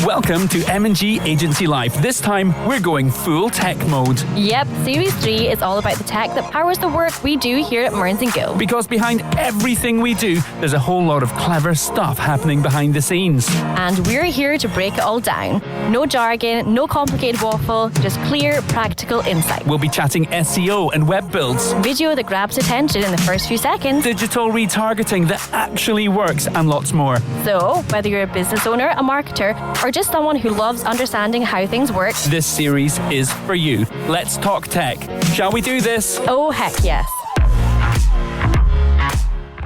Welcome to M&G Agency Life. This time, we're going full tech mode. Yep, Series 3 is all about the tech that powers the work we do here at Mearns & Gill. Because behind everything we do, there's a whole lot of clever stuff happening behind the scenes. And we're here to break it all down. No jargon, no complicated waffle, just clear, practical insight. We'll be chatting SEO and web builds. Video that grabs attention in the first few seconds. Digital retargeting that actually works, and lots more. So, whether you're a business owner, a marketer, or just someone who loves understanding how things work, this series is for you. Let's talk tech. Shall we do this? Oh, heck yes.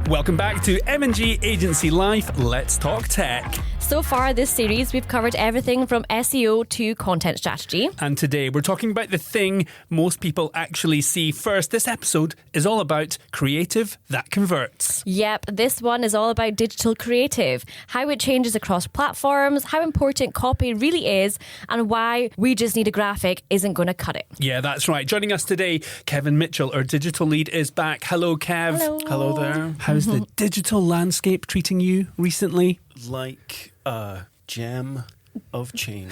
Welcome back to M&G Agency Life. Let's talk tech. So far this series, we've covered everything from SEO to content strategy. And today we're talking about the thing most people actually see first. This episode is all about creative that converts. Yep, this one is all about digital creative, how it changes across platforms, how important copy really is, and why we just need a graphic isn't going to cut it. Yeah, that's right. Joining us today, Kevin Mitchell, our digital lead, is back. Hello, Kev. Hello. Hello there. How's the digital landscape treating you recently? Like a gem of change.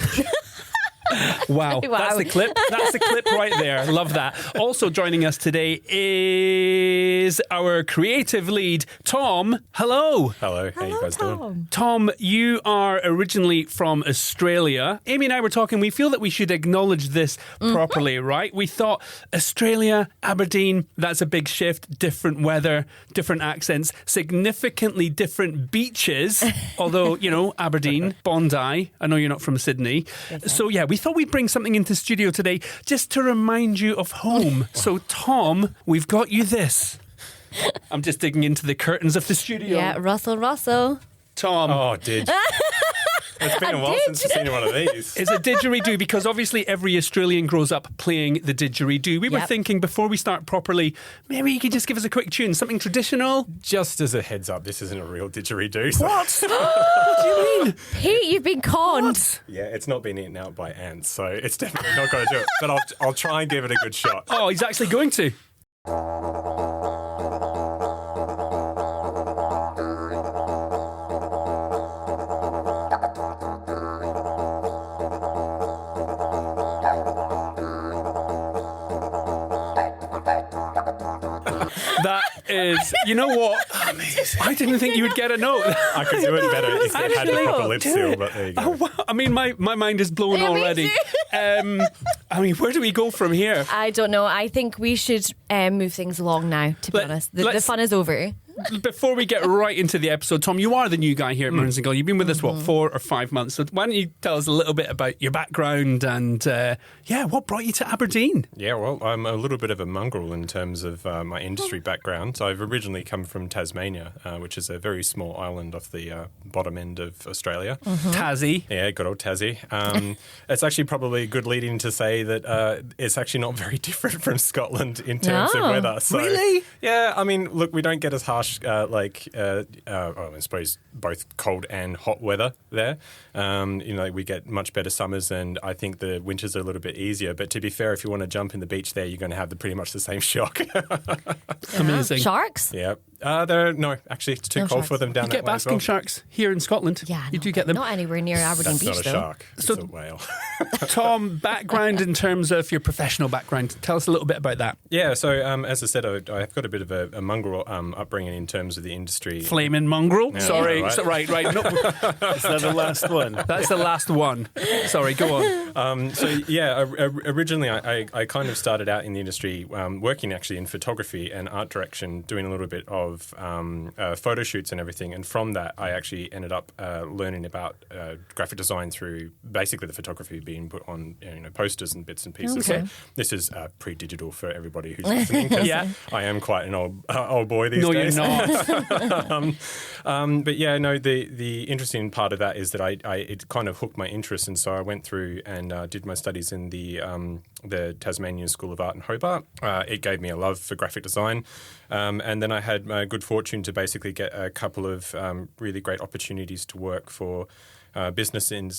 Wow. Wow. That's the clip. That's the clip right there. Love that. Also joining us today is our creative lead, Tom. Hello. Hello, how you guys doing? Tom, you are originally from Australia. Amy and I were talking, we feel that we should acknowledge this properly, right? We thought Australia, Aberdeen, that's a big shift, different weather, different accents, significantly different beaches, although, you know, Aberdeen, Bondi, I know you're not from Sydney. So yeah, we thought we'd bring something into studio today just to remind you of home. So Tom, we've got you this. I'm just digging into the curtains of the studio. Yeah, Russell. Tom. Oh, did. It's been a while since I've seen one of these. It's a didgeridoo because obviously every Australian grows up playing the didgeridoo. We were Yep. thinking before we start properly, maybe you could just give us a quick tune, something traditional. Just as a heads up, this isn't a real didgeridoo. So What? What do you mean? Pete, you've been conned. What? yeah, it's not been eaten out by ants, so it's definitely not going to do it. But I'll try and give it a good shot. Oh, he's actually going to. That is, you know what? Amazing. I didn't think you would get a note. I could do it better if it had the proper lip do seal, it. but there you go. Oh, wow. I mean, my mind is blown Yeah, me already. too. I mean, where do we go from here? I don't know. I think we should move things along now, to be honest. The fun is over. Before we get right into the episode, Tom, you are the new guy here at Mearns & Gill. You've been with us, 4 or 5 months? So why don't you tell us a little bit about your background and, what brought you to Aberdeen? Yeah, well, I'm a little bit of a mongrel in terms of my industry background. So I've originally come from Tasmania, which is a very small island off the bottom end of Australia. Tassie. Yeah, good old Tassie. It's actually probably a good lead-in to say that it's actually not very different from Scotland in terms of No. weather. So, Really? Yeah, I mean, look, we don't get as harsh, I suppose both cold and hot weather there. We get much better summers, and I think the winters are a little bit easier. But to be fair, if you want to jump in the beach there, you're going to have pretty much the same shock. Amazing. Sharks? Yeah. No, actually, it's too No cold sharks. for them down You that get way as basking well. sharks here in Scotland. Yeah. You no, do get them. Not anywhere near Aberdeen That's Beach, not a though. shark. It's So- a whale. Tom, background in terms of your professional background. Tell us a little bit about that. Yeah, so as I said, I've got a bit of a mongrel upbringing in terms of the industry. Flaming mongrel. Yeah, Sorry. right. So, right. No, Is that the last one? that's the last one. Sorry, go on. Originally I kind of started out in the industry working actually in photography and art direction, doing a little bit of photo shoots and everything. And from that, I actually ended up learning about graphic design through basically the photography being put on posters and bits and pieces. Okay. So this is pre-digital for everybody who's listening. 'Cause Yeah. I am quite an old boy these No, days. you're not. But yeah, no, the interesting part of that is that it kind of hooked my interest, and so I went through and did my studies in the Tasmanian School of Art in Hobart. It gave me a love for graphic design, and then I had good fortune to basically get a couple of really great opportunities to work for business in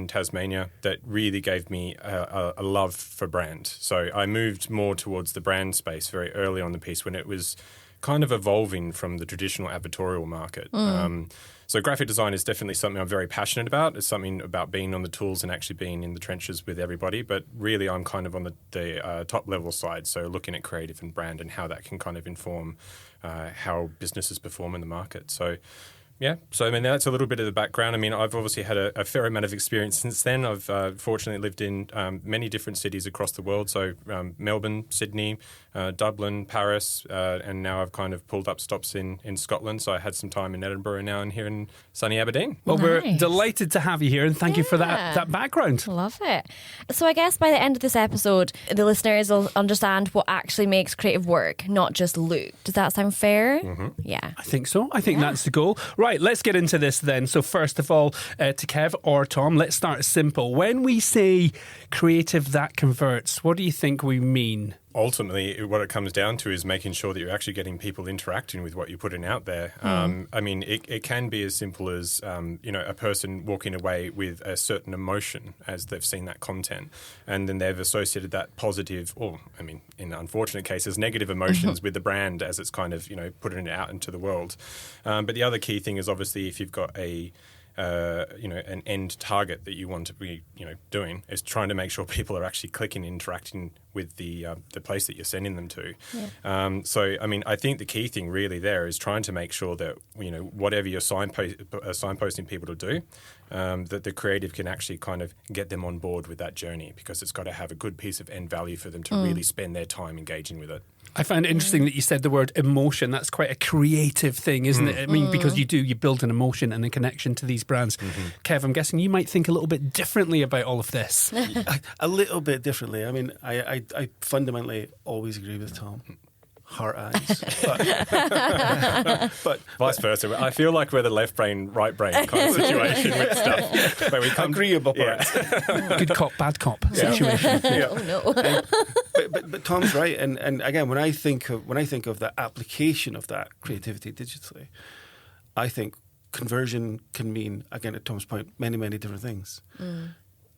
Tasmania that really gave me a love for brand. So I moved more towards the brand space very early on the piece when it was kind of evolving from the traditional advertorial market. So graphic design is definitely something I'm very passionate about. It's something about being on the tools and actually being in the trenches with everybody. But really, I'm kind of on the top level side. So looking at creative and brand and how that can kind of inform how businesses perform in the market. So yeah, so I mean, that's a little bit of the background. I mean, I've obviously had a fair amount of experience since then. I've fortunately lived in many different cities across the world. So Melbourne, Sydney, Dublin, Paris, and now I've kind of pulled up stops in Scotland. So I had some time in Edinburgh and now I'm here in sunny Aberdeen. Well, Nice. we're delighted to have you here, and thank you for that background. Love it. So I guess by the end of this episode, the listeners will understand what actually makes creative work, not just look. Does that sound fair? Yeah. I think so. I think that's the goal. Right, let's get into this then. So first of all, to Kev or Tom, let's start simple. When we say creative that converts, what do you think we mean? Ultimately, what it comes down to is making sure that you're actually getting people interacting with what you're putting out there. I mean, it can be as simple as, a person walking away with a certain emotion as they've seen that content, and then they've associated that positive, or, I mean, in unfortunate cases, negative emotions with the brand as it's kind of, putting it out into the world. But the other key thing is obviously if you've got an end target that you want to be, doing, is trying to make sure people are actually clicking, interacting with the place that you're sending them to. Yeah. So, I mean, I think the key thing really there is trying to make sure that, whatever you're signposting people to do, that the creative can actually kind of get them on board with that journey, because it's got to have a good piece of end value for them to really spend their time engaging with it. I find it interesting that you said the word emotion. That's quite a creative thing, isn't it? I mean, because you build an emotion and a connection to these brands. Kev, I'm guessing you might think a little bit differently about all of this. A little bit differently. I mean, I fundamentally always agree with Tom. Heart eyes. But vice versa. I feel like we're the left brain, right brain kind of situation with stuff. Where we come agreeable parts. Good cop, bad cop situation. Oh no. But Tom's right, and again, when I think of the application of that creativity digitally, I think conversion can mean, again, at Tom's point, many, many different things.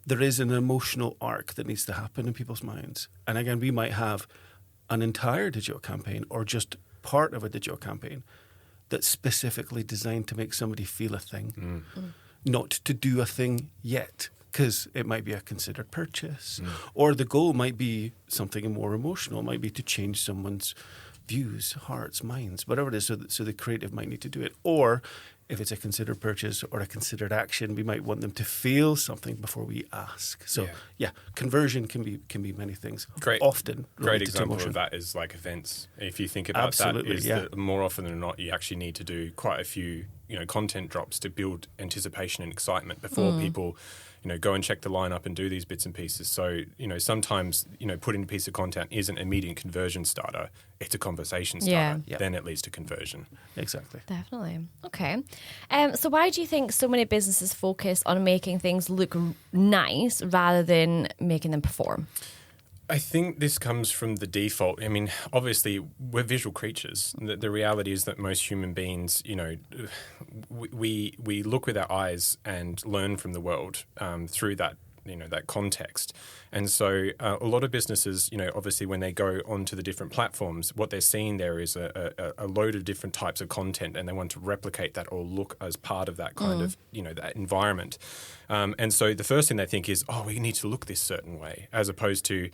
There is an emotional arc that needs to happen in people's minds, and again, we might have an entire digital campaign or just part of a digital campaign that's specifically designed to make somebody feel a thing, not to do a thing yet, because it might be a considered purchase, or the goal might be something more emotional. It might be to change someone's views, hearts, minds, whatever it is, so the creative might need to do it. Or if it's a considered purchase or a considered action, we might want them to feel something before we ask. So yeah, conversion can be many things. Often great example of that is like events. If you think about that more often than not, you actually need to do quite a few content drops to build anticipation and excitement before people go and check the lineup and do these bits and pieces. So, sometimes, putting a piece of content isn't an immediate conversion starter. It's a conversation starter. Yeah. Then it leads to conversion. Exactly. Definitely. Okay. So why do you think so many businesses focus on making things look nice rather than making them perform? I think this comes from the default. I mean, obviously, we're visual creatures. The reality is that most human beings, we look with our eyes and learn from the world through that, that context. And so a lot of businesses, obviously, when they go onto the different platforms, what they're seeing there is a load of different types of content, and they want to replicate that or look as part of that kind of, that environment. And so the first thing they think is, we need to look this certain way, as opposed to,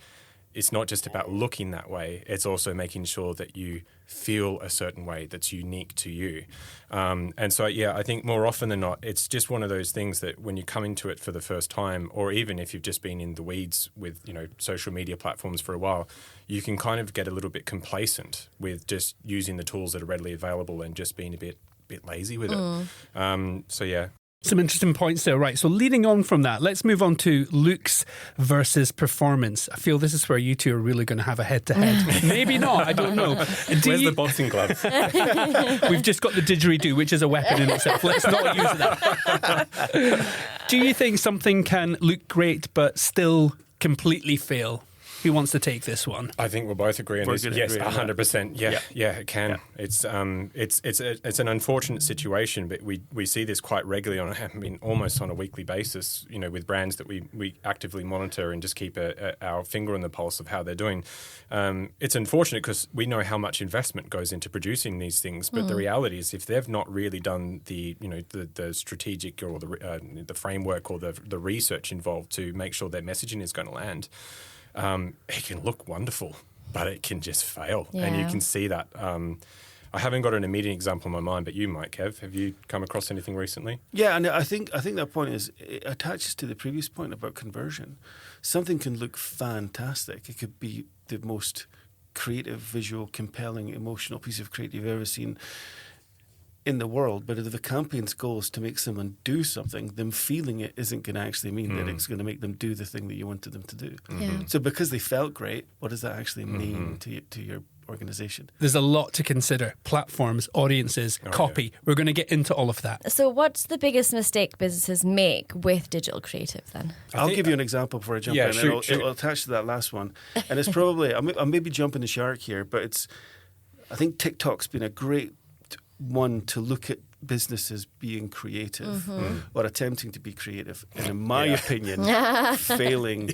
it's not just about looking that way, it's also making sure that you feel a certain way that's unique to you. And so, I think more often than not, it's just one of those things that when you come into it for the first time, or even if you've just been in the weeds with, social media platforms for a while, you can kind of get a little bit complacent with just using the tools that are readily available and just being a bit lazy with it. Some interesting points there. Right, so leading on from that, let's move on to looks versus performance. I feel this is where you two are really going to have a head-to-head. Maybe not, I don't know. Where's the boxing gloves? We've just got the didgeridoo, which is a weapon in itself. Let's not use that. Do you think something can look great but still completely fail? Who wants to take this one? I think we'll both agree on We're this. gonna Yes, agree on that. 100%. Yeah, it can. Yeah. It's an unfortunate situation, but we see this quite regularly almost on a weekly basis. With brands that we actively monitor and just keep our finger on the pulse of how they're doing. It's unfortunate because we know how much investment goes into producing these things, but the reality is, if they've not really done the strategic or the framework or the research involved to make sure their messaging is going to land, it can look wonderful, but it can just fail, and you can see that. I haven't got an immediate example in my mind, but you might, Kev. Have you come across anything recently? Yeah, and I think that point it attaches to the previous point about conversion. Something can look fantastic. It could be the most creative, visual, compelling, emotional piece of creative you've ever seen in the world, but if the campaign's goal is to make someone do something, them feeling it isn't going to actually mean that it's going to make them do the thing that you wanted them to do. So because they felt great, what does that actually mean to your organization? There's a lot to consider. Platforms, audiences, copy. Yeah. We're going to get into all of that. So what's the biggest mistake businesses make with digital creative then? I'll give you an example before I jump in. Shoot. It'll attach to that last one. And it's probably, I'm maybe jumping the shark here, but I think TikTok's been a great one to look at businesses being creative or attempting to be creative, and in my opinion, failing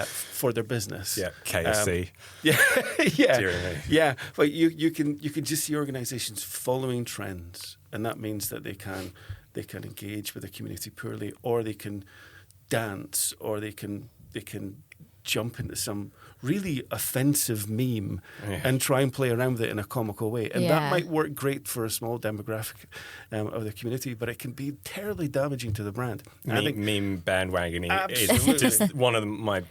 for their business. Yeah, KFC. Yeah. But you can just see organisations following trends, and that means that they can engage with the community poorly, or they can dance, or they can jump into some really offensive meme and try and play around with it in a comical way. And that might work great for a small demographic of the community, but it can be terribly damaging to the brand. Meme bandwagoning is just one of my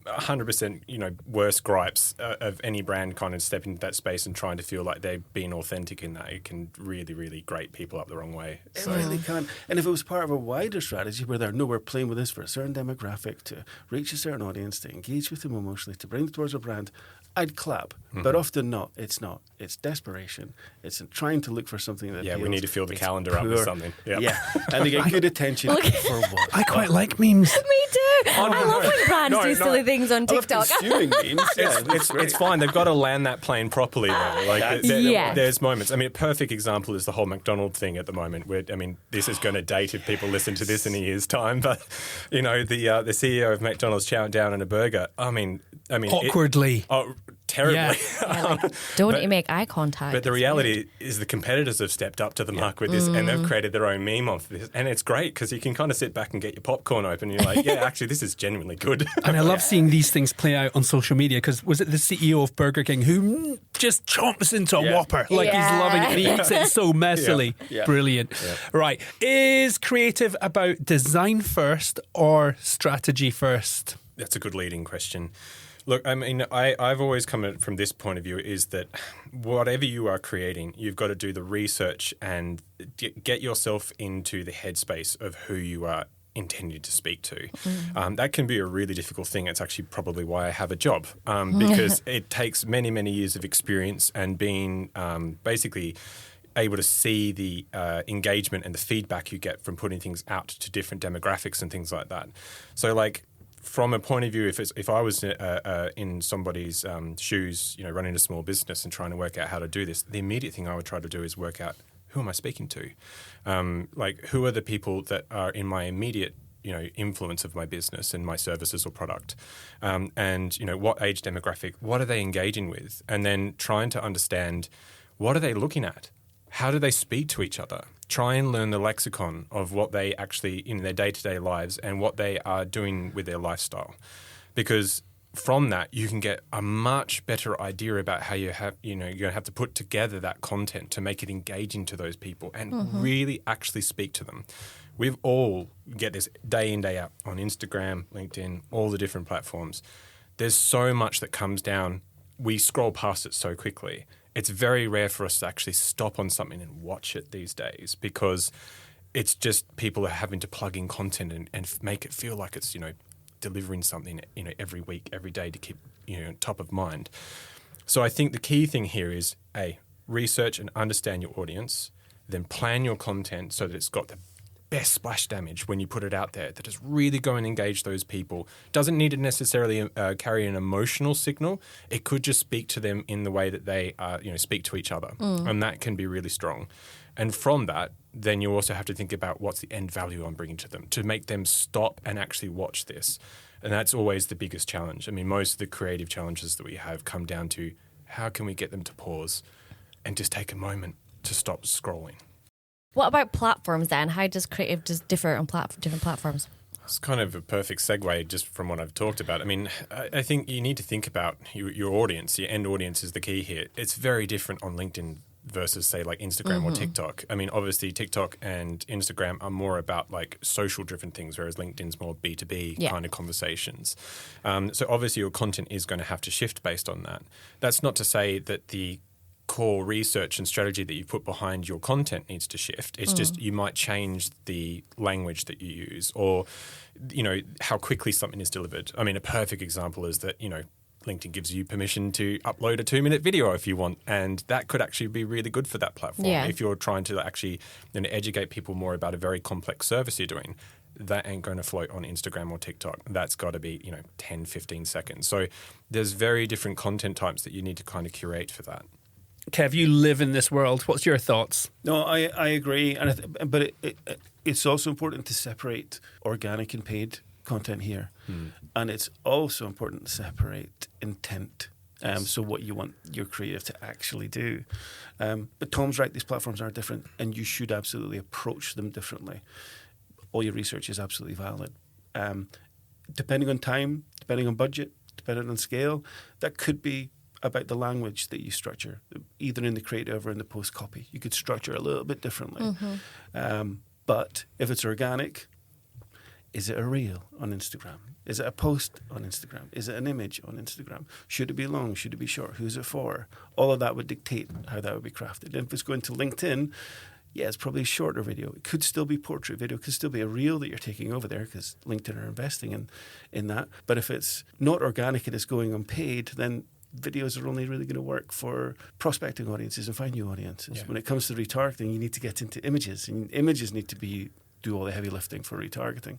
100% worst gripes of any brand kind of stepping into that space and trying to feel like they're being authentic in that. It can really, really grate people up the wrong way. It really can. And if it was part of a wider strategy where we're playing with this for a certain demographic, to reach a certain audience, to engage with them emotionally, to bring them towards a brand, I'd clap. But often not. It's not. It's desperation. It's trying to look for something that appeals. We need to fill the calendar up with something. Yep. Yeah, and they get good attention for what? I quite like memes. Me too. I love when brands do silly things on TikTok. I love consuming memes. It's fine. They've got to land that plane properly, though. There's moments. A perfect example is the whole McDonald's thing at the moment. Where this is going to date if people listen to this in a year's time. But the CEO of McDonald's chowing down on a burger. Awkwardly. Terribly. Yeah, don't you make eye contact. But the reality is the competitors have stepped up to the mark with this, and they've created their own meme of this. And it's great because you can kind of sit back and get your popcorn open and you're like, actually, this is genuinely good. And I love seeing these things play out on social media, because was it the CEO of Burger King who just chomps into a Whopper like he's loving it, and he eats it so messily. Brilliant. Right. Is creative about design first or strategy first? That's a good leading question. Look, I've always come at it from this point of view, is that whatever you are creating, you've got to do the research and get yourself into the headspace of who you are intended to speak to. That can be a really difficult thing. It's actually probably why I have a job, because it takes many, many years of experience and being basically able to see the engagement and the feedback you get from putting things out to different demographics and things like that. So from a point of view, if I was in somebody's shoes, running a small business and trying to work out how to do this, the immediate thing I would try to do is work out, who am I speaking to? Who are the people that are in my immediate influence of my business and my services or product, and what age demographic, what are they engaging with, and then trying to understand, what are they looking at? How do they speak to each other? Try and learn the lexicon of what they actually, in their day-to-day lives, and what they are doing with their lifestyle. Because from that, you can get a much better idea about how you're going to have to put together that content to make it engaging to those people and really actually speak to them. We've all get this day in, day out on Instagram, LinkedIn, all the different platforms. There's so much that comes down. We scroll past it so quickly. It's very rare for us to actually stop on something and watch it these days, because it's just people are having to plug in content and make it feel like it's, delivering something, every week, every day to keep, top of mind. So I think the key thing here is, research and understand your audience, then plan your content so that it's got the best splash damage when you put it out there, that is really going to engage those people. Doesn't need to necessarily carry an emotional signal. It could just speak to them in the way that they speak to each other. And that can be really strong. And from that, then you also have to think about what's the end value I'm bringing to them to make them stop and actually watch this. And that's always the biggest challenge. I mean, most of the creative challenges that we have come down to how can we get them to pause and just take a moment to stop scrolling. What about platforms then? How does creative differ on different platforms? It's kind of a perfect segue just from what I've talked about. I mean, I think you need to think about your audience. Your end audience is the key here. It's very different on LinkedIn versus, say, like Instagram or TikTok. I mean, obviously, TikTok and Instagram are more about like social-driven things, whereas LinkedIn's more B2B kind of conversations. So obviously, your content is going to have to shift based on that. That's not to say that the core research and strategy that you put behind your content needs to shift. It's just you might change the language that you use or, how quickly something is delivered. I mean, a perfect example is that, LinkedIn gives you permission to upload a 2-minute video if you want, and that could actually be really good for that platform. Yeah. If you're trying to actually educate people more about a very complex service you're doing. That ain't going to float on Instagram or TikTok. That's got to be, 10, 15 seconds. So there's very different content types that you need to kind of curate for that. Kev, you live in this world. What's your thoughts? No, I agree, but it's also important to separate organic and paid content here, and it's also important to separate intent. So what you want your creative to actually do. But Tom's right; these platforms are different, and you should absolutely approach them differently. All your research is absolutely valid. Depending on time, depending on budget, depending on scale, that could be about the language that you structure, either in the creative or in the post copy. You could structure a little bit differently. But if it's organic, is it a reel on Instagram? Is it a post on Instagram? Is it an image on Instagram? Should it be long? Should it be short? Who's it for? All of that would dictate how that would be crafted. And if it's going to LinkedIn, yeah, it's probably a shorter video. It could still be portrait video. It could still be a reel that you're taking over there because LinkedIn are investing in that. But if it's not organic and it's going unpaid, then videos are only really going to work for prospecting audiences and find new audiences. When it comes to retargeting, you need to get into images, and images need to do all the heavy lifting for retargeting.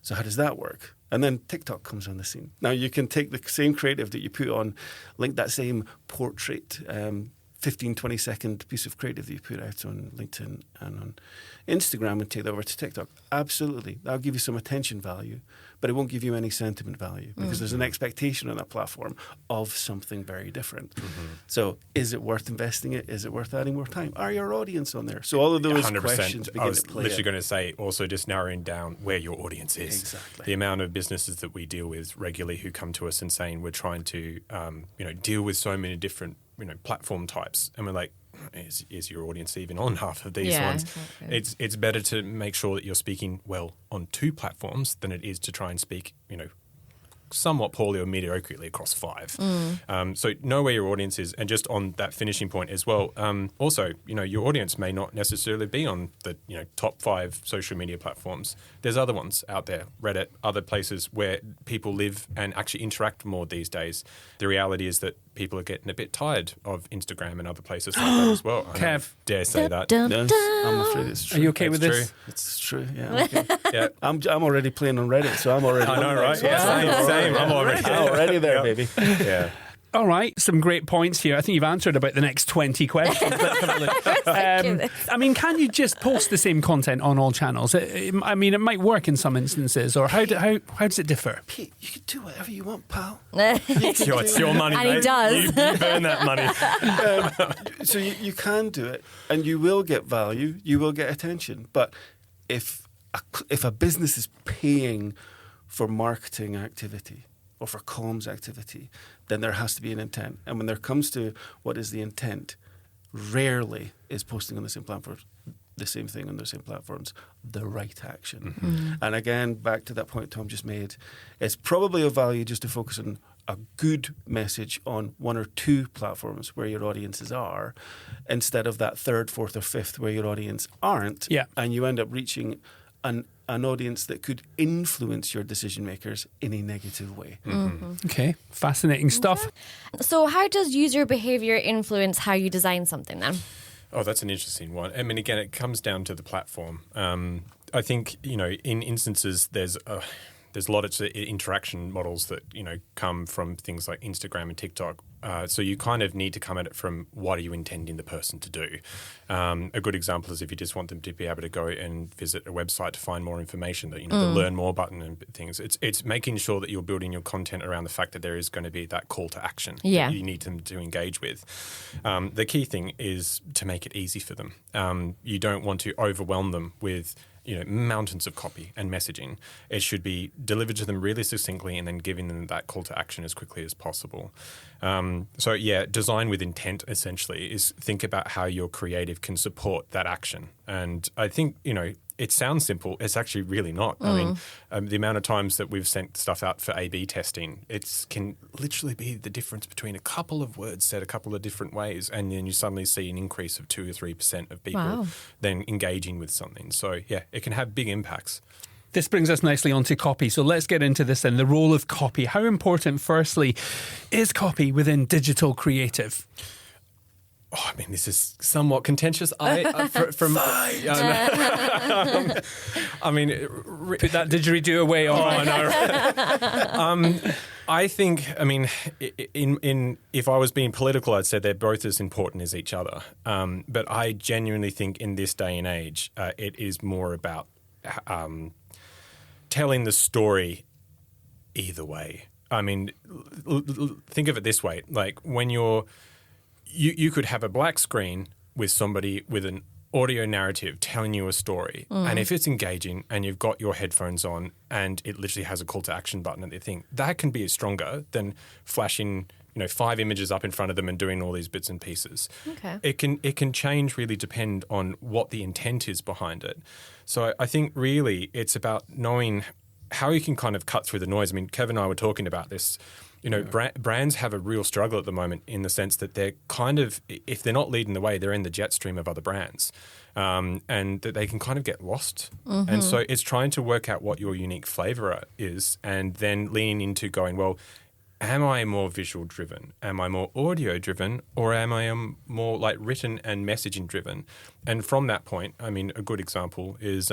So how does that work? And then TikTok comes on the scene. Now you can take the same creative that you put on, link that same portrait, 15, 20 second piece of creative that you put out on LinkedIn and on Instagram and take that over to TikTok. Absolutely. That'll give you some attention value, but it won't give you any sentiment value because there's an expectation on that platform of something very different. So is it worth investing it? Is it worth adding more time? Are your audience on there? So all of those 100%. questions begin I was to play literally out. going to say also just narrowing down where your audience is. Exactly. The amount of businesses that we deal with regularly who come to us and saying we're trying to deal with so many different platform types, and we're like, is your audience even on half of these ones? Exactly. It's better to make sure that you're speaking well on 2 platforms than it is to try and speak somewhat poorly or mediocrely across 5. So know where your audience is, and just on that finishing point as well. Also, your audience may not necessarily be on the top 5 social media platforms. There's other ones out there, Reddit, other places where people live and actually interact more these days. The reality is that people are getting a bit tired of Instagram and other places like that as well. Kev, dare say that. Yes, I'm afraid it's true. are you okay with It's this? true. It's true. Yeah. Okay. Yeah. I'm already playing on Reddit, so I'm already. I know, on there, right? so Yeah, same. I'm already already there, baby. Yeah. All right, some great points here. I think you've answered about the next 20 questions. Let's have a look. I mean, can you just post the same content on all channels? It might work in some instances, or how does it differ? Pete, you can do whatever you want, pal. It's your money, And he mate. does. You burn that money. So you can do it, and you will get value, you will get attention. But if a business is paying for marketing activity or for comms activity, then there has to be an intent. And when there comes to what is the intent, rarely is posting on the same platforms, the same thing on the same platforms, the right action. And again, back to that point Tom just made, it's probably of value just to focus on a good message on 1 or 2 platforms where your audiences are, instead of that 3rd, 4th, or 5th where your audience aren't. Yeah. And you end up reaching an audience that could influence your decision makers in a negative way. Okay, fascinating stuff. So how does user behavior influence how you design something then? Oh, that's an interesting one. I mean, again, it comes down to the platform. I think, in instances there's a lot of interaction models that, come from things like Instagram and TikTok. So you kind of need to come at it from what are you intending the person to do. A good example is if you just want them to be able to go and visit a website to find more information, that the learn more button and things. It's making sure that you're building your content around the fact that there is going to be that call to action that you need them to engage with. The key thing is to make it easy for them. You don't want to overwhelm them with mountains of copy and messaging. It should be delivered to them really succinctly and then giving them that call to action as quickly as possible. Design with intent essentially is think about how your creative can support that action. And I think, it sounds simple. It's actually really not. I mean, the amount of times that we've sent stuff out for A/B testing, it can literally be the difference between a couple of words said a couple of different ways, and then you suddenly see an increase of 2 or 3% of people then engaging with something. So, yeah, it can have big impacts. This brings us nicely onto copy. So let's get into this then, the role of copy. How important, firstly, is copy within digital creative? This is somewhat contentious. Put that didgeridoo away. I think, if I was being political, I'd say they're both as important as each other. But I genuinely think in this day and age, it is more about telling the story either way. Think of it this way. Like when you could have a black screen with somebody with an audio narrative telling you a story. And if it's engaging and you've got your headphones on and it literally has a call to action button at the thing, that can be stronger than flashing 5 images up in front of them and doing all these bits and pieces. Okay. It can change, really depend on what the intent is behind it. So I think really it's about knowing how you can kind of cut through the noise. Kevin and I were talking about this. Brands have a real struggle at the moment in the sense that they're kind of, if they're not leading the way, they're in the jet stream of other brands, and that they can kind of get lost. And so it's trying to work out what your unique flavor is and then leaning into going, well, am I more visual driven? Am I more audio driven? Or am I more like written and messaging driven? And from that point, a good example is,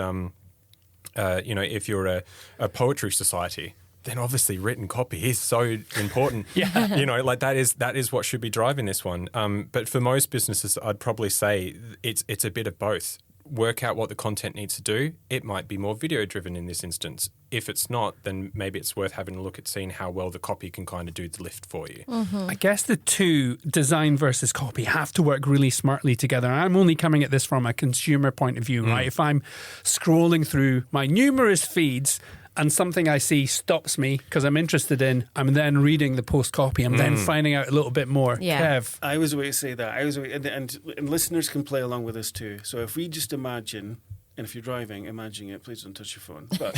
if you're a poetry society, then obviously written copy is so important. That is what should be driving this one. But for most businesses, I'd probably say it's a bit of both. Work out what the content needs to do. It might be more video driven in this instance. If it's not, then maybe it's worth having a look at seeing how well the copy can kind of do the lift for you. I guess the two, design versus copy, have to work really smartly together. I'm only coming at this from a consumer point of view, right? If I'm scrolling through my numerous feeds and something I see stops me because I'm interested in, I'm then reading the post copy. I'm then finding out a little bit more. Yeah. Kev. I was going to say that. And listeners can play along with this too. So if we just imagine, and if you're driving, imagine it. Please don't touch your phone. But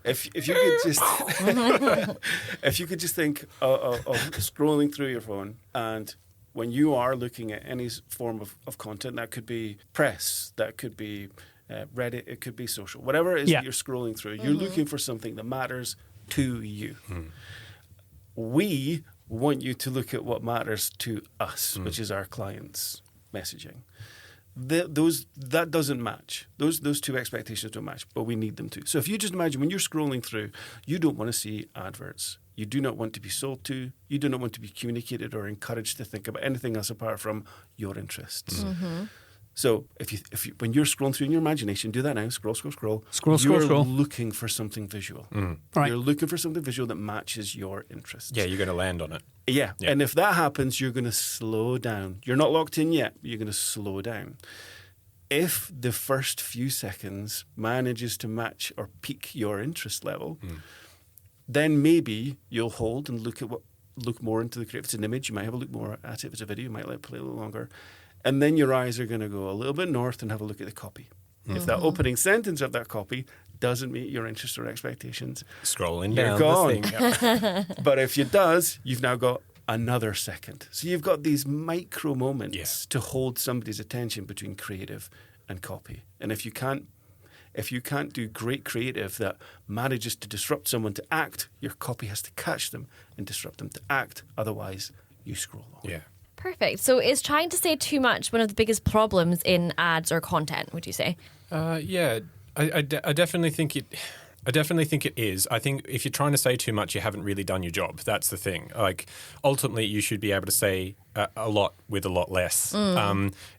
if you could just if you could just think of scrolling through your phone, and when you are looking at any form of content, that could be press, that could be Reddit, it could be social, whatever it is that you're scrolling through, you're looking for something that matters to you. We want you to look at what matters to us, which is our clients' messaging. That doesn't match. Those two expectations don't match, but we need them to. So if you just imagine when you're scrolling through, you don't want to see adverts. You do not want to be sold to. You do not want to be communicated or encouraged to think about anything else apart from your interests. So if you when you're scrolling through in your imagination, do that now. Scroll. You're looking for something visual. Right. You're looking for something visual that matches your interests. Yeah, you're going to land on it. Yeah. And if that happens, you're going to slow down. You're not locked in yet, but you're going to slow down. If the first few seconds manages to match or pique your interest level, then maybe you'll hold and look more into the creative. If it's an image, you might have a look more at it. If it's a video, you might let it play a little longer. And then your eyes are going to go a little bit north and have a look at the copy. If that opening sentence of that copy doesn't meet your interests or expectations, scrolling you're down gone. the thing. But if it does, you've now got another second. So you've got these micro moments to hold somebody's attention between creative and copy. And if you can't do great creative that manages to disrupt someone to act, your copy has to catch them and disrupt them to act. Otherwise, you scroll on. Yeah. Perfect. So is trying to say too much one of the biggest problems in ads or content, would you say? Yeah. I definitely think it. I definitely think it is. I think if you're trying to say too much, you haven't really done your job. That's the thing. Like, ultimately, you should be able to say a lot with a lot less.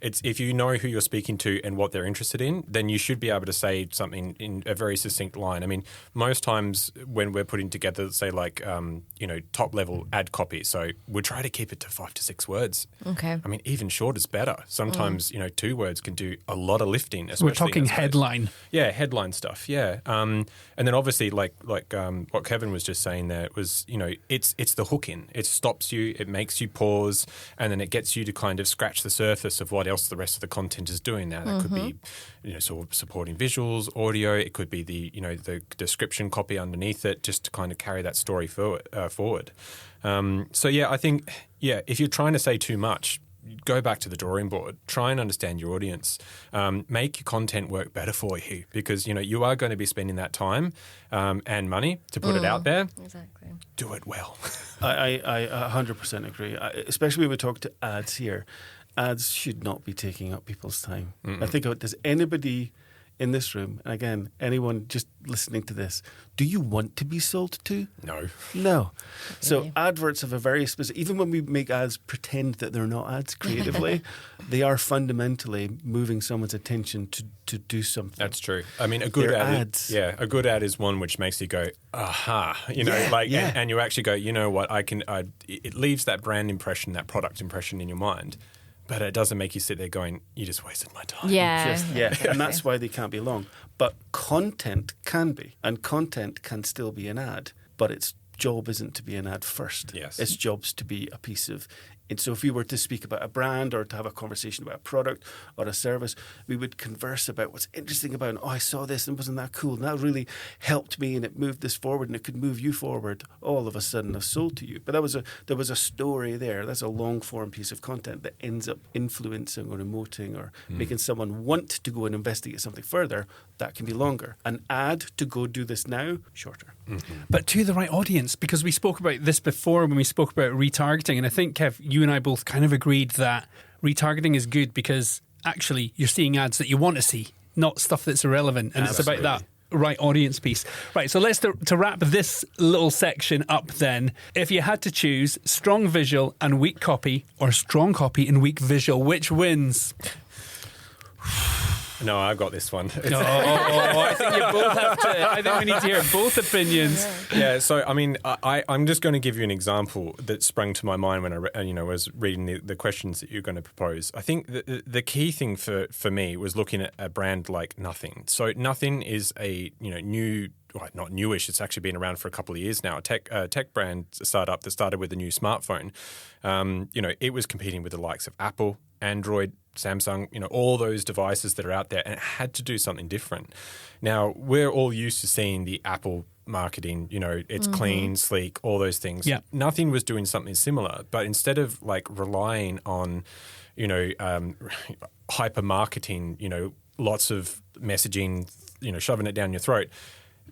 It's if you know who you're speaking to and what they're interested in, then you should be able to say something in a very succinct line. I mean, most times when we're putting together, say, like, top level ad copy, so we try to keep it to 5 to 6 words. Okay. I mean, even short is better. Sometimes, 2 words can do a lot of lifting. We're talking headline. Yeah, headline stuff. Yeah, and then obviously, like what Kevin was just saying there was, it's the hook in. It stops you. It makes you pause, and then it gets you to kind of scratch the surface of what else the rest of the content is doing. Now that could be, sort of supporting visuals, audio. It could be the description copy underneath it, just to kind of carry that story forward. So yeah, I think if you're trying to say too much, go back to the drawing board. Try and understand your audience. Make your content work better for you, because you are going to be spending that time and money to put it out there. Exactly. Do it well. I 100% agree. Especially when we talk to ads here, ads should not be taking up people's time. I think, does anybody in this room, and again, anyone just listening to this, do you want to be sold to? No. So adverts have a very specific, even when we make ads pretend that they're not ads creatively, they are fundamentally moving someone's attention to do something. That's true. I mean, a good ad, ads. A good ad is one which makes you go, aha, and you actually go, you know what, it leaves that brand impression, that product impression in your mind. But it doesn't make you sit there going, you just wasted my time. Yeah. And that's why they can't be long. But content can be. And content can still be an ad. But its job isn't to be an ad first. Yes. Its job's to be a piece of... And so if we were to speak about a brand or to have a conversation about a product or a service, we would converse about what's interesting about it. Oh, I saw this and wasn't that cool? And that really helped me and it moved this forward and it could move you forward. All of a sudden I've sold to you. But there was a story there. That's a long form piece of content that ends up influencing or emoting or making someone want to go and investigate something further. That can be longer. An ad to go do this now, shorter. But to the right audience, because we spoke about this before when we spoke about retargeting, and I think, Kev, you and I both kind of agreed that retargeting is good because actually you're seeing ads that you want to see, not stuff that's irrelevant, and Absolutely. it's about that right audience piece. Right, so let's to wrap this little section up then. If you had to choose strong visual and weak copy, or strong copy and weak visual, which wins? No, I've got this one. I think you both have to. I think we need to hear both opinions. Yeah, so I mean, I'm just going to give you an example that sprung to my mind when I was reading the questions that you're going to propose. I think the key thing for me was looking at a brand like Nothing. So Nothing is a new. Well, not newish. It's actually been around for a couple of years now. A tech brand startup that started with a new smartphone. It was competing with the likes of Apple, Android, Samsung, all those devices that are out there, and it had to do something different. Now, we're all used to seeing the Apple marketing, it's clean, sleek, all those things. Yeah. Nothing was doing something similar, but instead of relying on, hyper marketing, lots of messaging, shoving it down your throat,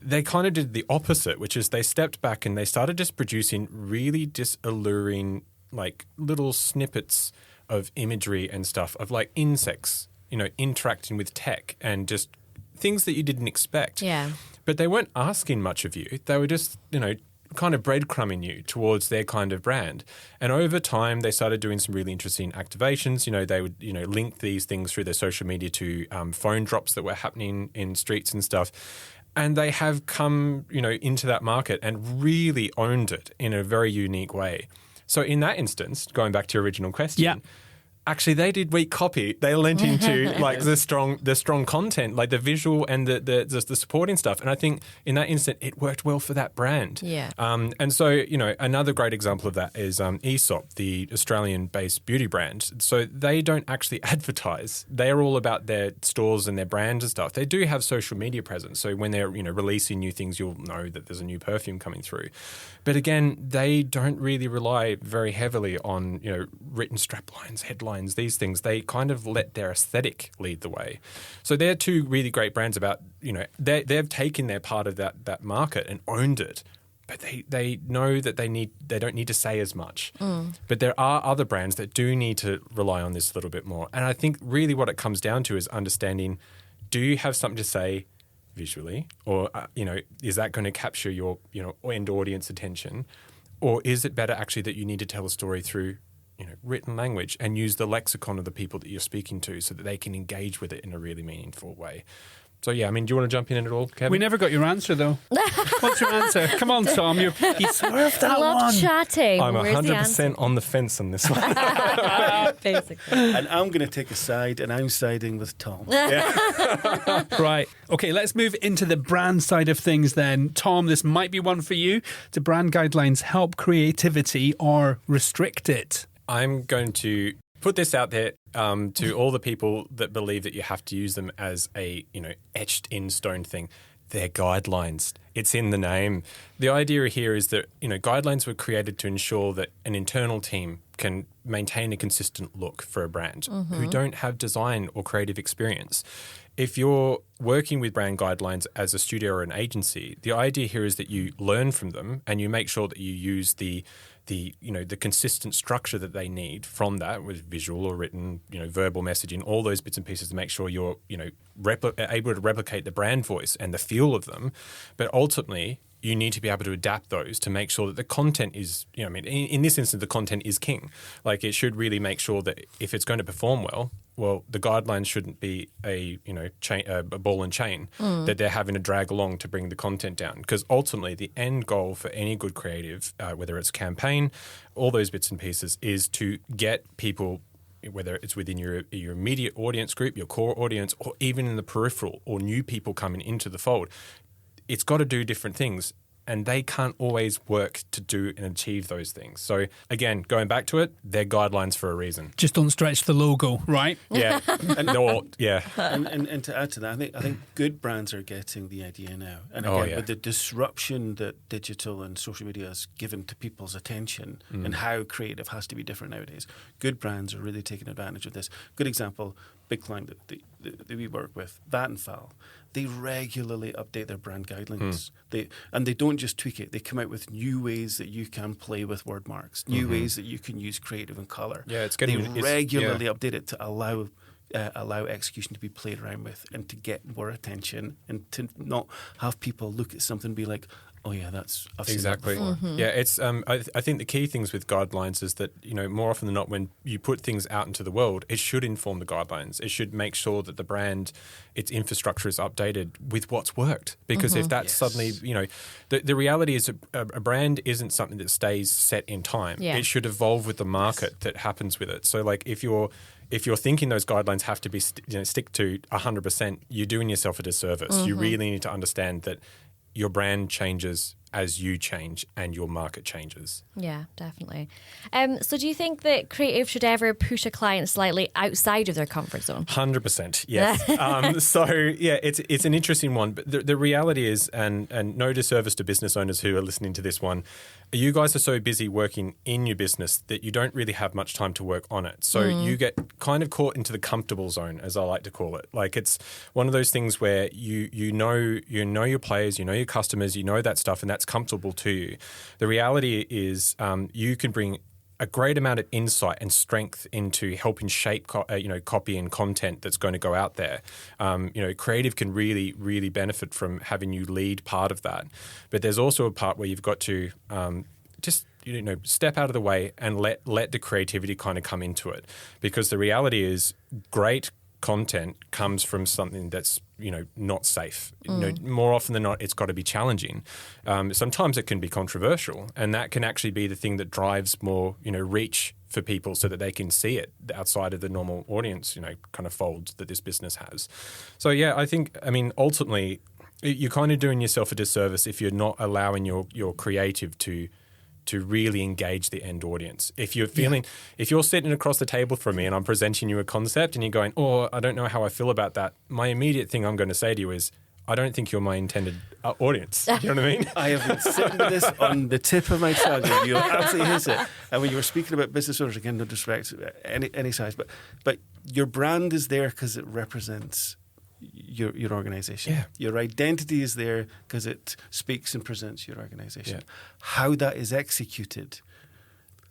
they kind of did the opposite, which is they stepped back and they started just producing really alluring, little snippets of imagery and stuff of insects, interacting with tech and just things that you didn't expect. Yeah. But they weren't asking much of you. They were just, kind of breadcrumbing you towards their kind of brand. And over time, they started doing some really interesting activations. They would, link these things through their social media to phone drops that were happening in streets and stuff. And they have come, into that market and really owned it in a very unique way. So in that instance, going back to your original question, actually they did weak copy. They lent into the strong content, like the visual and the supporting stuff. And I think in that instant, it worked well for that brand. Yeah. And so, another great example of that is Aesop, the Australian-based beauty brand. So they don't actually advertise. They're all about their stores and their brand and stuff. They do have social media presence. So when they're, releasing new things, you'll know that there's a new perfume coming through. But again, they don't really rely very heavily on, written straplines, headlines, these things. They kind of let their aesthetic lead the way. So they're two really great brands about, they've taken their part of that market and owned it. But they know that they don't need to say as much. But there are other brands that do need to rely on this a little bit more. And I think really what it comes down to is understanding, do you have something to say? visually, or is that going to capture your end audience attention, or is it better actually that you need to tell a story through written language and use the lexicon of the people that you're speaking to so that they can engage with it in a really meaningful way? So, yeah, I mean, do you want to jump in at all, Kevin? We never got your answer, though. What's your answer? Come on, Tom. You swerved that I love one. chatting. I'm Where's the answer? 100% on the fence on this one. Basically. And I'm going to take a side, and I'm siding with Tom. Right. Okay, let's move into the brand side of things then. Tom, this might be one for you. Do brand guidelines help creativity or restrict it? I'm going to put this out there to all the people that believe that you have to use them as a etched in stone thing. They're guidelines. It's in the name. The idea here is that guidelines were created to ensure that an internal team can maintain a consistent look for a brand who don't have design or creative experience. If you're working with brand guidelines as a studio or an agency, the idea here is that you learn from them and you make sure that you use the consistent structure that they need from that, with visual or written, verbal messaging, all those bits and pieces to make sure you're, able to replicate the brand voice and the feel of them. But ultimately, you need to be able to adapt those to make sure that the content is, in this instance, the content is king. Like, it should really make sure that if it's going to perform well, the guidelines shouldn't be a ball and chain that they're having to drag along to bring the content down. Because ultimately, the end goal for any good creative, whether it's campaign, all those bits and pieces, is to get people, whether it's within your immediate audience group, your core audience, or even in the peripheral or new people coming into the fold. It's got to do different things, and they can't always work to do and achieve those things. So again, going back to it, they're guidelines for a reason. Just don't stretch the logo, right? Yeah. And to add to that, I think good brands are getting the idea now. And again, with the disruption that digital and social media has given to people's attention and how creative has to be different nowadays, good brands are really taking advantage of this. Good example, big client that we work with, Vattenfall. They regularly update their brand guidelines. They don't just tweak it. They come out with new ways that you can play with word marks, new ways that you can use creative and colour. Yeah, they regularly update it to allow execution to be played around with and to get more attention and to not have people look at something and be like, oh yeah, I've seen that before. Yeah, it's. I think the key things with guidelines is that more often than not, when you put things out into the world, it should inform the guidelines. It should make sure that the brand, its infrastructure is updated with what's worked. Because if that's suddenly, the reality is a brand isn't something that stays set in time. Yeah. It should evolve with the market that happens with it. So like if you're thinking those guidelines have to be stick to 100%, you're doing yourself a disservice. You really need to understand that your brand changes as you change and your market changes. Yeah, definitely. So do you think that creative should ever push a client slightly outside of their comfort zone? 100%, yes. So, yeah, it's an interesting one. But the reality is, and no disservice to business owners who are listening to this one, you guys are so busy working in your business that you don't really have much time to work on it. So you get kind of caught into the comfortable zone, as I like to call it. Like, it's one of those things where you know your players, you know your customers, you know that stuff, and that's comfortable to you. The reality is you can bring a great amount of insight and strength into helping shape copy and content that's going to go out there. Creative can really, really benefit from having you lead part of that. But there's also a part where you've got to just step out of the way and let the creativity kind of come into it. Because the reality is great content comes from something that's not safe. More often than not, it's got to be challenging. Sometimes it can be controversial, and that can actually be the thing that drives more reach for people so that they can see it outside of the normal audience kind of folds that this business has. So yeah, I think ultimately you're kind of doing yourself a disservice if you're not allowing your creative to really engage the end audience. If you're sitting across the table from me and I'm presenting you a concept and you're going, oh, I don't know how I feel about that, my immediate thing I'm going to say to you is, I don't think you're my intended audience. You know what I mean? I have been sitting with this on the tip of my tongue. You absolutely hit it. And when you were speaking about business owners, again, no disrespect any size, but your brand is there because it represents your organization. Yeah. Your identity is there because it speaks and presents your organization. Yeah. How that is executed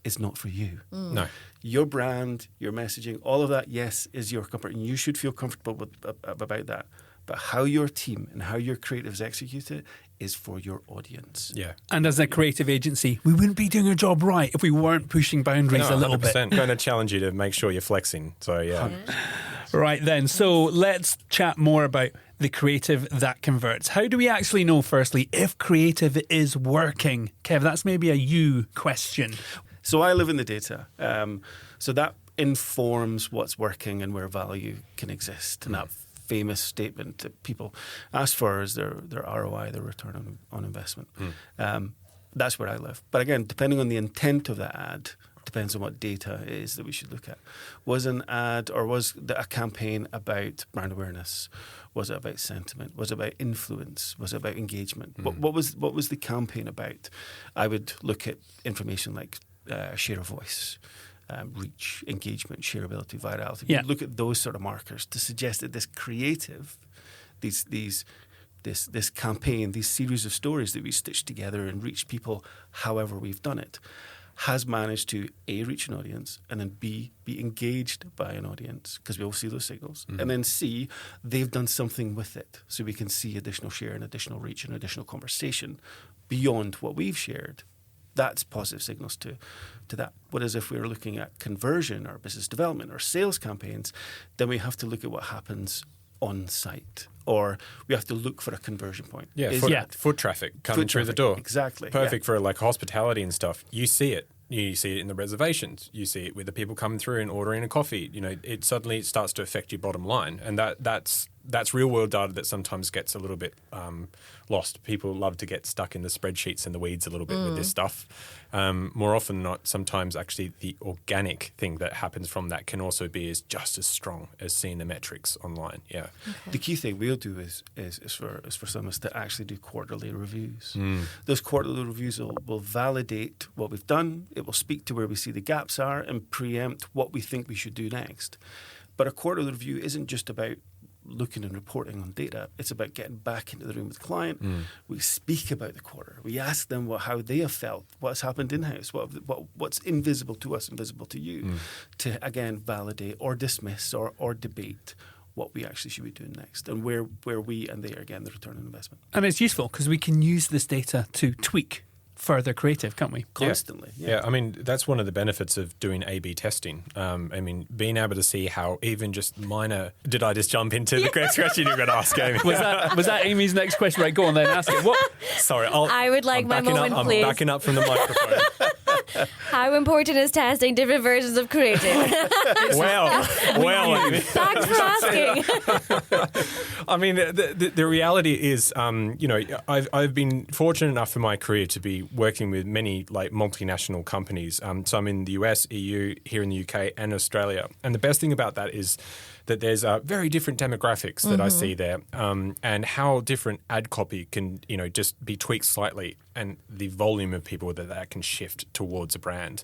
is not for you. No. Your brand, your messaging, all of that, yes, is your comfort, and you should feel comfortable about that. but how your team and how your creatives execute it is for your audience. Yeah. And as a creative agency, we wouldn't be doing our job right if we weren't pushing boundaries a little 100%. bit. Going to challenge you to make sure you're flexing. So, yeah. Right then, so let's chat more about the creative that converts. How do we actually know, firstly, if creative is working? Kev, that's maybe a you question. So I live in the data. So that informs what's working and where value can exist. And that famous statement that people ask for is their ROI, their return on investment. That's where I live. But again, depending on the intent of that ad, depends on what data it is that we should look at. Was an ad or was a campaign about brand awareness? Was it about sentiment? Was it about influence? Was it about engagement? What was the campaign about? I would look at information like share of voice, reach, engagement, shareability, virality. Yeah. Look at those sort of markers to suggest that this creative, this campaign, these series of stories that we stitched together and reached people however we've done it, has managed to A, reach an audience, and then B, be engaged by an audience, because we all see those signals, and then C, they've done something with it, so we can see additional share and additional reach and additional conversation beyond what we've shared. That's positive signals to that. Whereas if we're looking at conversion or business development or sales campaigns, then we have to look at what happens on site, or we have to look for a conversion point. Foot traffic coming through the door. Exactly. Perfect for like hospitality and stuff. You see it. You see it in the reservations. You see it with the people coming through and ordering a coffee. You know, it suddenly starts to affect your bottom line, and that's real world data that sometimes gets a little bit lost. People love to get stuck in the spreadsheets and the weeds a little bit with this stuff. More often than not, sometimes actually the organic thing that happens from that can also be just as strong as seeing the metrics online. Yeah. Okay. The key thing we'll do is for some of us to actually do quarterly reviews. Those quarterly reviews will validate what we've done. It will speak to where we see the gaps are and preempt what we think we should do next. But a quarterly review isn't just about looking and reporting on data. It's about getting back into the room with the client. We speak about the quarter. We ask them how they have felt, what's happened in-house, what's invisible to us, invisible to you, to, again, validate or dismiss or debate what we actually should be doing next and where we and they are getting the return on investment. And it's useful because we can use this data to tweak further creative, can't we? Constantly. Yeah, I mean, that's one of the benefits of doing A/B testing. I mean, being able to see how even just minor... Did I just jump into the question you're going to ask, Amy? Was that Amy's next question? Right, go on then, ask it. What? Sorry, I would like my moment, please. I'm backing up from the microphone. How important is testing different versions of creative? well, Amy. Thanks for asking. I mean, the reality is, I've been fortunate enough in my career to be working with many like multinational companies. Some in the US, EU, here in the UK, and Australia. And the best thing about that is that there's very different demographics that I see there, and how different ad copy can, just be tweaked slightly, and the volume of people that can shift towards a brand.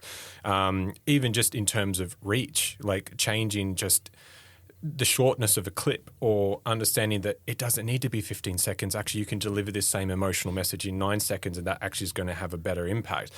Even just in terms of reach, like changing just the shortness of a clip, or understanding that it doesn't need to be 15 seconds. Actually, you can deliver this same emotional message in 9 seconds, and that actually is going to have a better impact.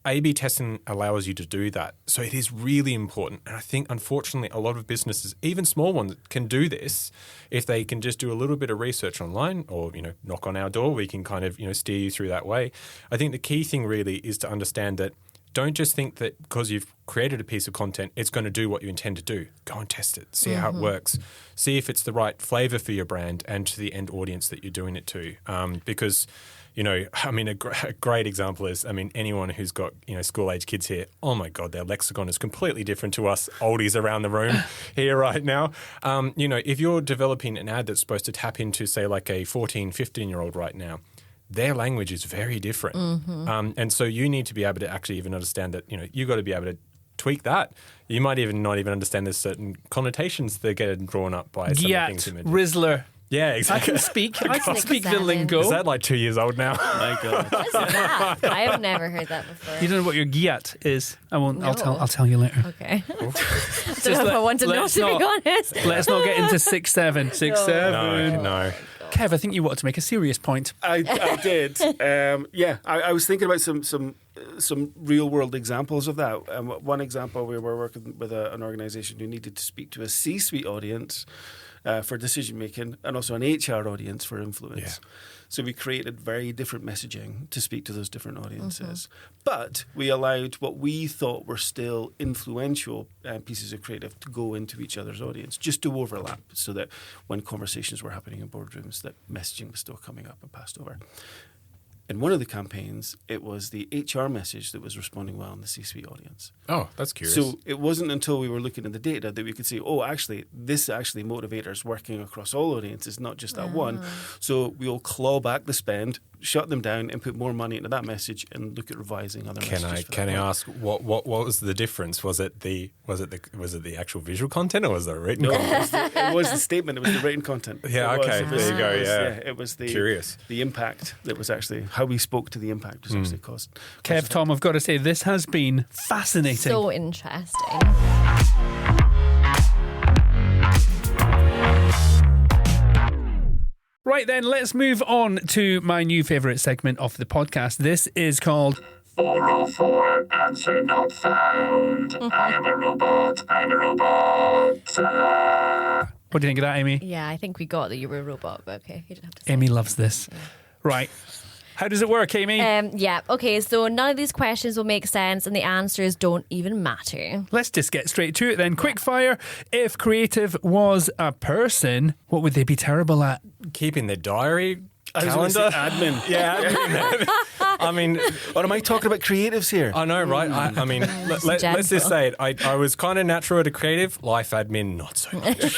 A/B testing allows you to do that. So it is really important. And I think, unfortunately, a lot of businesses, even small ones, can do this if they can just do a little bit of research online, or, knock on our door. We can kind of, steer you through that way. I think the key thing really is to understand that don't just think that because you've created a piece of content, it's going to do what you intend to do. Go and test it. See how it works. See if it's the right flavor for your brand and to the end audience that you're doing it to. Because, a great example is, anyone who's got, school-age kids here, oh my God, their lexicon is completely different to us oldies around the room here right now. If you're developing an ad that's supposed to tap into, say, like a 14, 15-year-old right now, their language is very different. And so you need to be able to actually even understand that, you've got to be able to tweak that. You might even not even understand there's certain connotations that get drawn up by some of the things you mentioned. Rizzler. Yeah, exactly. I can speak the lingo. Is that like 2 years old now? My God. I have never heard that before. You don't know what your giat is. I won't. No. I'll tell you later. Okay. I don't know if I want to know, to be honest. Let's not get into 6-7. 6-7. No. Kev, I think you wanted to make a serious point. I did. I was thinking about some real world examples of that. One example, we were working with an organisation who needed to speak to a C-suite audience, for decision making, and also an HR audience for influence. Yeah. So we created very different messaging to speak to those different audiences. But we allowed what we thought were still influential pieces of creative to go into each other's audience, just to overlap, so that when conversations were happening in boardrooms, that messaging was still coming up and passed over. In one of the campaigns, it was the HR message that was responding well in the C-suite audience. Oh, that's curious. So it wasn't until we were looking at the data that we could see, this motivators working across all audiences, not just that one. So we'll claw back the spend, shut them down, and put more money into that message and look at revising other messages. Can I ask what was the difference? Was it the actual visual content, or was it the written content? It was the statement. It was the written content. Yeah, okay. There you go. It was the Curious. The impact that was actually how we spoke to the impact was actually caused. Kev, Tom, I've got to say, this has been fascinating. So interesting. Right then, let's move on to my new favourite segment of the podcast. This is called 404, answer not found. I am a robot. I'm a robot. What do you think of that, Aimee? Yeah, I think we got that you were a robot, but okay, you didn't have to say. Aimee loves this. Right. How does it work, Aimee? Yeah, okay, so none of these questions will make sense and the answers don't even matter. Let's just get straight to it then. Quick fire. If creative was a person, what would they be terrible at? Keeping their diary, I was calendar, going to say admin. Yeah, admin. I mean, Or am I talking about creatives here? I know, right? I mean, let's just say it. I was kind of natural at a creative. Life admin, not so much.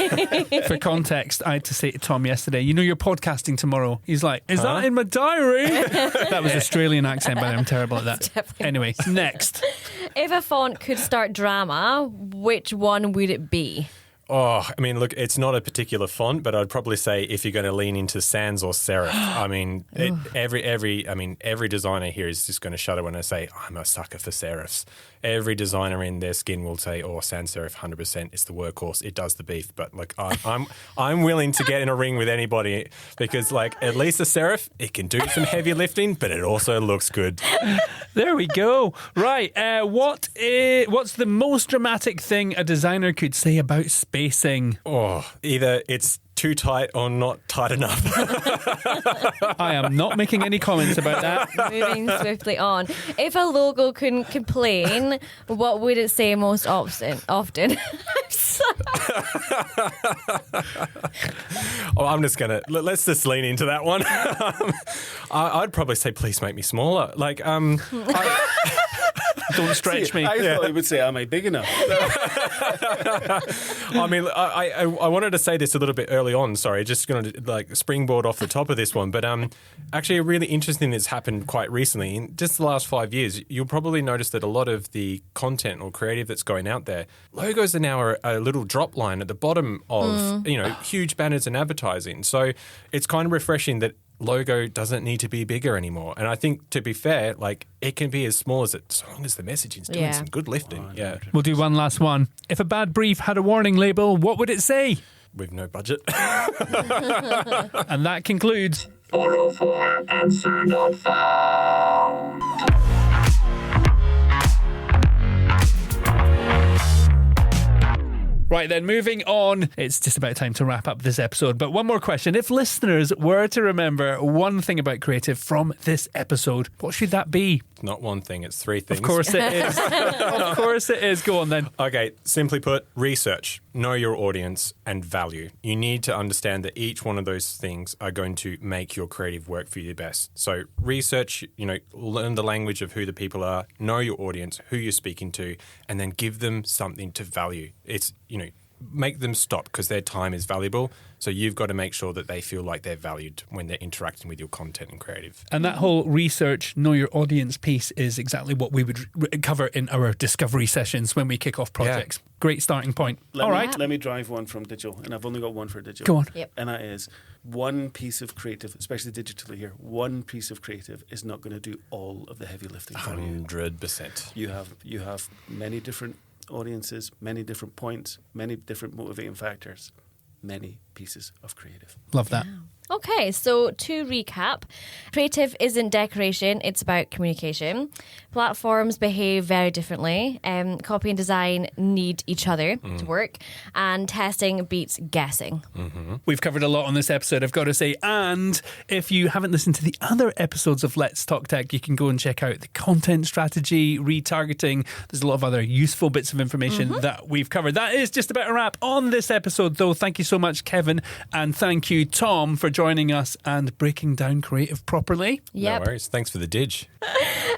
For context, I had to say to Tom yesterday, you know you're podcasting tomorrow. He's like, is that in my diary? That was Australian accent, but I'm terrible at that. Anyway, next. If a font could start drama, which one would it be? Oh, I mean, look, it's not a particular font, but I'd probably say if you're going to lean into sans or serif. I mean, every designer here is just going to shudder when I say I'm a sucker for serifs. Every designer in their skin will say, "Oh, sans serif, 100%. It's the workhorse. It does the beef." But like, I'm willing to get in a ring with anybody because, like, at least a serif, it can do some heavy lifting, but it also looks good. There we go. Right. What's the most dramatic thing a designer could say about spacing? Oh, either it's too tight or not tight enough. I am not making any comments about that. Moving swiftly on. If a logo couldn't complain, what would it say most often? I'm just going to... Let's just lean into that one. I'd probably say, please make me smaller. Like, Don't stretch me. I thought he would say, am I big enough? I mean, I wanted to say this a little bit early on. Sorry, just going to like springboard off the top of this one. But actually, a really interesting that's happened quite recently. In just the last 5 years, you'll probably notice that a lot of the content or creative that's going out there, logos are now a little drop line at the bottom of huge banners and advertising. So it's kind of refreshing that logo doesn't need to be bigger anymore. And I think, to be fair, like, it can be as small as it, so long as the messaging's doing some good lifting. Yeah. We'll do one last one. If a bad brief had a warning label, what would it say? With no budget. And that concludes 404, answer not found. Right then, moving on. It's just about time to wrap up this episode. But one more question. If listeners were to remember one thing about creative from this episode, what should that be? Not one thing, it's three things. Of course it is. Of course it is. Go on then. Okay, simply put, research, know your audience, and value. You need to understand that each one of those things are going to make your creative work for you the best. So research, learn the language of who the people are, know your audience, who you're speaking to, and then give them something to value. It's, make them stop because their time is valuable. So you've got to make sure that they feel like they're valued when they're interacting with your content and creative. And that whole research, know your audience piece is exactly what we would cover in our discovery sessions when we kick off projects. Yeah. Great starting point. Let me drive one from digital, and I've only got one for digital. Go on. Yep. And that is one piece of creative, especially digitally here, one piece of creative is not going to do all of the heavy lifting for you. 100%. You have many different audiences, many different points, many different motivating factors, many pieces of creative. Love that. Okay, so to recap, creative isn't decoration, it's about communication. Platforms behave very differently. Copy and design need each other to work, and testing beats guessing. We've covered a lot on this episode, I've got to say. And if you haven't listened to the other episodes of Let's Talk Tech, you can go and check out the content strategy, retargeting. There's a lot of other useful bits of information that we've covered. That is just about a wrap on this episode, though. Thank you so much, Kevin. And thank you, Tom, for joining us and breaking down creative properly. Yep. No worries. Thanks for the didge.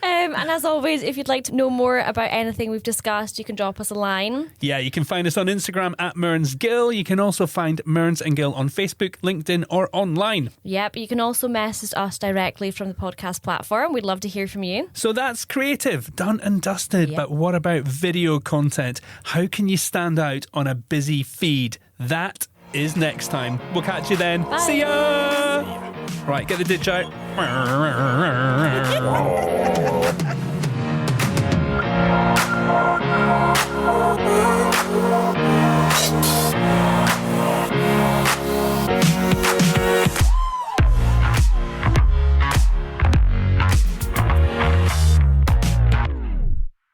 And as always, if you'd like to know more about anything we've discussed, you can drop us a line. Yeah, you can find us on Instagram at Mearns Gill. You can also find Mearns and Gill on Facebook, LinkedIn, or online. Yep, you can also message us directly from the podcast platform. We'd love to hear from you. So that's creative, done and dusted. Yep. But what about video content? How can you stand out on a busy feed? That is next time. We'll catch you then. Bye. See ya! Right, get the ditch out.